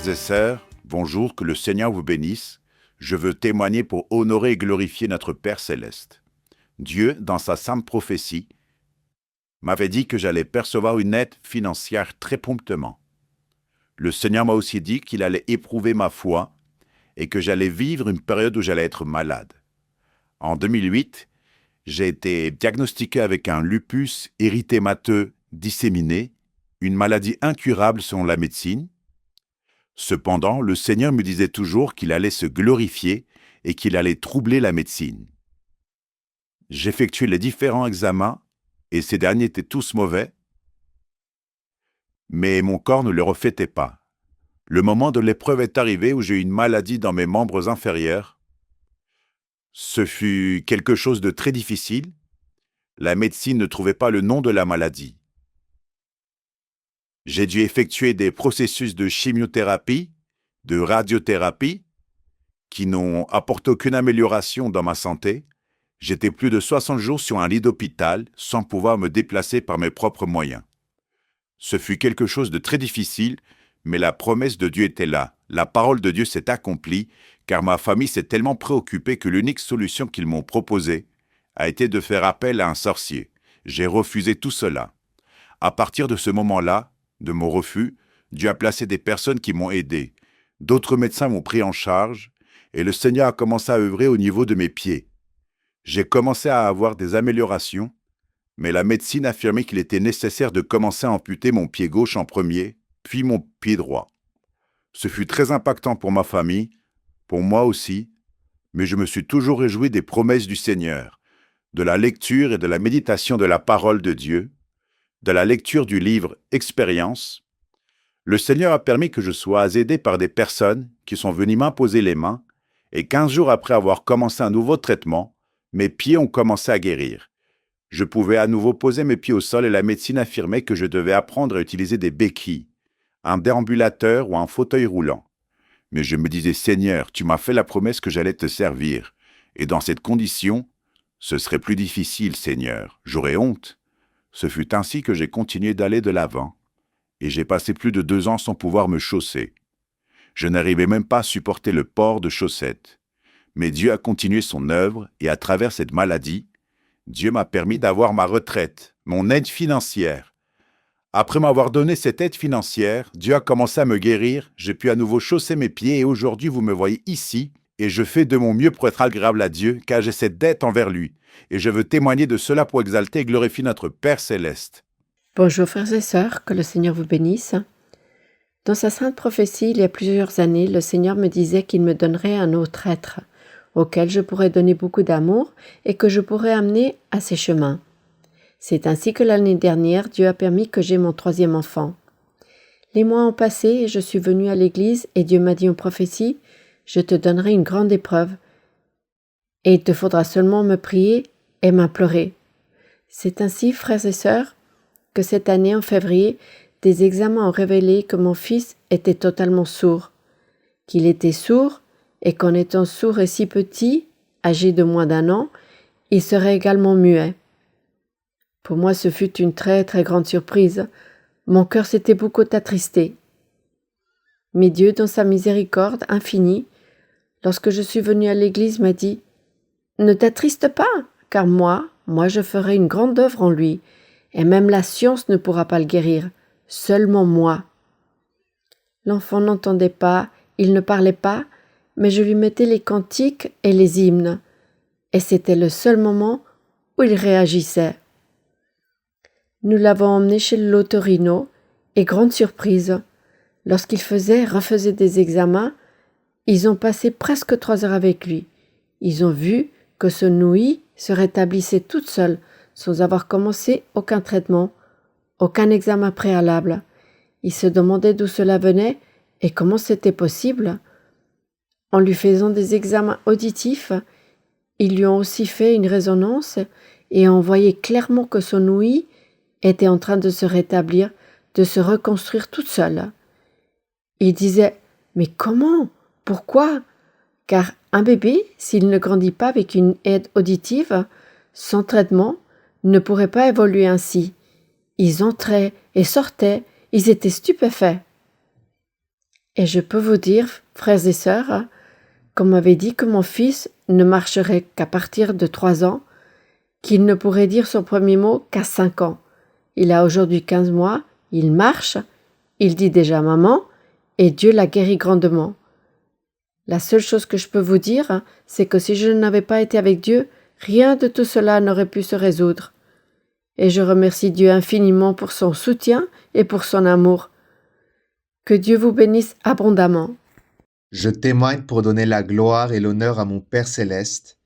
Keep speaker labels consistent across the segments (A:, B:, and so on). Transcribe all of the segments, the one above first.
A: Frères et sœurs, bonjour, que le Seigneur vous bénisse. Je veux témoigner pour honorer et glorifier notre Père céleste. Dieu, dans sa sainte prophétie, m'avait dit que j'allais percevoir une aide financière très promptement. Le Seigneur m'a aussi dit qu'il allait éprouver ma foi et que j'allais vivre une période où j'allais être malade. En 2008, j'ai été diagnostiqué avec un lupus érythémateux disséminé, une maladie incurable selon la médecine. Cependant, le Seigneur me disait toujours qu'il allait se glorifier et qu'il allait troubler la médecine. J'effectuais les différents examens et ces derniers étaient tous mauvais, mais mon corps ne le reflétait pas. Le moment de l'épreuve est arrivé où j'ai eu une maladie dans mes membres inférieurs. Ce fut quelque chose de très difficile. La médecine ne trouvait pas le nom de la maladie. J'ai dû effectuer des processus de chimiothérapie, de radiothérapie, qui n'ont apporté aucune amélioration dans ma santé. J'étais plus de 60 jours sur un lit d'hôpital sans pouvoir me déplacer par mes propres moyens. Ce fut quelque chose de très difficile, mais la promesse de Dieu était là. La parole de Dieu s'est accomplie, car ma famille s'est tellement préoccupée que l'unique solution qu'ils m'ont proposée a été de faire appel à un sorcier. J'ai refusé tout cela. À partir de ce moment-là, de mon refus, Dieu a placé des personnes qui m'ont aidé. D'autres médecins m'ont pris en charge, et le Seigneur a commencé à œuvrer au niveau de mes pieds. J'ai commencé à avoir des améliorations, mais la médecine affirmait qu'il était nécessaire de commencer à amputer mon pied gauche en premier, puis mon pied droit. Ce fut très impactant pour ma famille, pour moi aussi, mais je me suis toujours réjoui des promesses du Seigneur, de la lecture et de la méditation de la parole de Dieu, de la lecture du livre Expérience. Le Seigneur a permis que je sois aidé par des personnes qui sont venues m'imposer les mains, et 15 jours après avoir commencé un nouveau traitement, mes pieds ont commencé à guérir. Je pouvais à nouveau poser mes pieds au sol et la médecine affirmait que je devais apprendre à utiliser des béquilles, un déambulateur ou un fauteuil roulant. Mais je me disais, Seigneur, tu m'as fait la promesse que j'allais te servir. Et dans cette condition, ce serait plus difficile, Seigneur. J'aurais honte. Ce fut ainsi que j'ai continué d'aller de l'avant. Et j'ai passé plus de 2 ans sans pouvoir me chausser. Je n'arrivais même pas à supporter le port de chaussettes. Mais Dieu a continué son œuvre et à travers cette maladie, Dieu m'a permis d'avoir ma retraite, mon aide financière. Après m'avoir donné cette aide financière, Dieu a commencé à me guérir, j'ai pu à nouveau chausser mes pieds et aujourd'hui vous me voyez ici et je fais de mon mieux pour être agréable à Dieu car j'ai cette dette envers lui et je veux témoigner de cela pour exalter et glorifier notre Père céleste.
B: Bonjour frères et sœurs, que le Seigneur vous bénisse. Dans sa sainte prophétie, il y a plusieurs années, le Seigneur me disait qu'il me donnerait un autre être, auquel je pourrais donner beaucoup d'amour et que je pourrais amener à ses chemins. C'est ainsi que l'année dernière, Dieu a permis que j'aie mon 3e enfant. Les mois ont passé et je suis venue à l'église et Dieu m'a dit en prophétie, « Je te donnerai une grande épreuve et il te faudra seulement me prier et m'implorer. » C'est ainsi, frères et sœurs, que cette année, en février, des examens ont révélé que mon fils était totalement sourd, qu'il était sourd et qu'en étant sourd et si petit, âgé de moins d'1 an, il serait également muet. Pour moi, ce fut une très très grande surprise. Mon cœur s'était beaucoup attristé. Mais Dieu, dans sa miséricorde infinie, lorsque je suis venue à l'église, m'a dit « Ne t'attriste pas, car moi, je ferai une grande œuvre en lui, et même la science ne pourra pas le guérir, seulement moi. » L'enfant n'entendait pas, il ne parlait pas, mais je lui mettais les cantiques et les hymnes, et c'était le seul moment où il réagissait. Nous l'avons emmené chez l'otorino, et grande surprise, lorsqu'il refaisait des examens, ils ont passé presque 3 heures avec lui. Ils ont vu que son ouïe se rétablissait toute seule, sans avoir commencé aucun traitement, aucun examen préalable. Ils se demandaient d'où cela venait et comment c'était possible. En lui faisant des examens auditifs, ils lui ont aussi fait une résonance et on voyait clairement que son ouïe était en train de se rétablir, de se reconstruire toute seule. Il disait « Mais comment ? Pourquoi ? Car un bébé, s'il ne grandit pas avec une aide auditive, sans traitement, ne pourrait pas évoluer ainsi. » Ils entraient et sortaient, ils étaient stupéfaits. Et je peux vous dire, frères et sœurs, qu'on m'avait dit que mon fils ne marcherait qu'à partir de 3 ans, qu'il ne pourrait dire son premier mot qu'à 5 ans. Il a aujourd'hui 15 mois, il marche, il dit déjà maman, et Dieu l'a guéri grandement. La seule chose que je peux vous dire, c'est que si je n'avais pas été avec Dieu, rien de tout cela n'aurait pu se résoudre. Et je remercie Dieu infiniment pour son soutien et pour son amour. Que Dieu vous bénisse abondamment.
C: Je témoigne pour donner la gloire et l'honneur à mon Père céleste.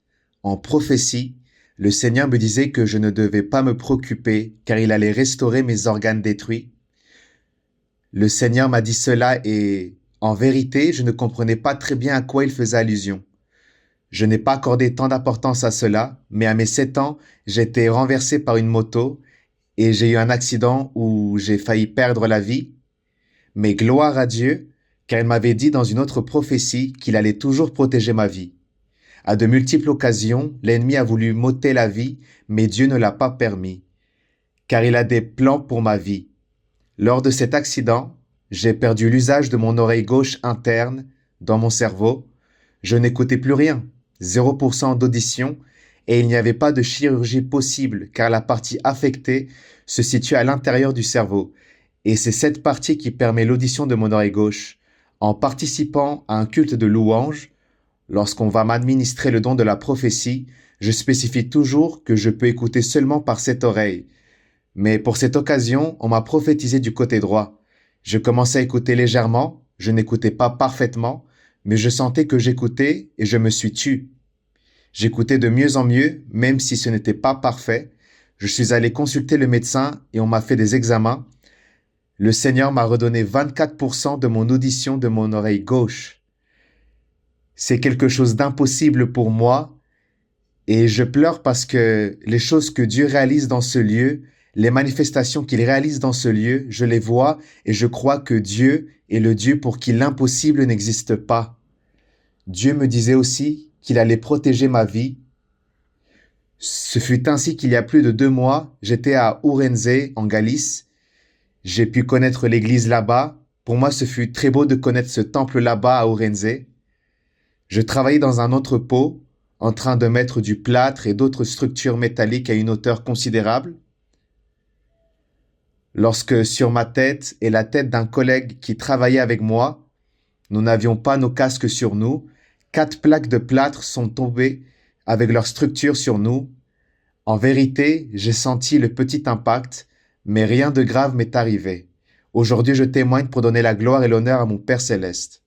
C: En prophétie, le Seigneur me disait que je ne devais pas me préoccuper car il allait restaurer mes organes détruits. Le Seigneur m'a dit cela et, en vérité, je ne comprenais pas très bien à quoi il faisait allusion. Je n'ai pas accordé tant d'importance à cela, mais à mes 7 ans, j'ai été renversé par une moto et j'ai eu un accident où j'ai failli perdre la vie. Mais gloire à Dieu, car il m'avait dit dans une autre prophétie qu'il allait toujours protéger ma vie. À de multiples occasions, l'ennemi a voulu m'ôter la vie, mais Dieu ne l'a pas permis, car il a des plans pour ma vie. Lors de cet accident, j'ai perdu l'usage de mon oreille gauche interne dans mon cerveau. Je n'écoutais plus rien, 0% d'audition, et il n'y avait pas de chirurgie possible, car la partie affectée se situe à l'intérieur du cerveau. Et c'est cette partie qui permet l'audition de mon oreille gauche. En participant à un culte de louange, lorsqu'on va m'administrer le don de la prophétie, je spécifie toujours que je peux écouter seulement par cette oreille. Mais pour cette occasion, on m'a prophétisé du côté droit. Je commençais à écouter légèrement, je n'écoutais pas parfaitement, mais je sentais que j'écoutais et je me suis tu. J'écoutais de mieux en mieux, même si ce n'était pas parfait. Je suis allé consulter le médecin et on m'a fait des examens. Le Seigneur m'a redonné 24% de mon audition de mon oreille gauche. C'est quelque chose d'impossible pour moi et je pleure parce que les choses que Dieu réalise dans ce lieu, les manifestations qu'il réalise dans ce lieu, je les vois et je crois que Dieu est le Dieu pour qui l'impossible n'existe pas. Dieu me disait aussi qu'il allait protéger ma vie. Ce fut ainsi qu'il y a plus de 2 mois, j'étais à Ourense, en Galice. J'ai pu connaître l'église là-bas. Pour moi, ce fut très beau de connaître ce temple là-bas à Ourense. Je travaillais dans un entrepôt, en train de mettre du plâtre et d'autres structures métalliques à une hauteur considérable. Lorsque sur ma tête et la tête d'un collègue qui travaillait avec moi, nous n'avions pas nos casques sur nous, 4 plaques de plâtre sont tombées avec leur structure sur nous. En vérité, j'ai senti le petit impact, mais rien de grave m'est arrivé. Aujourd'hui, je témoigne pour donner la gloire et l'honneur à mon Père céleste.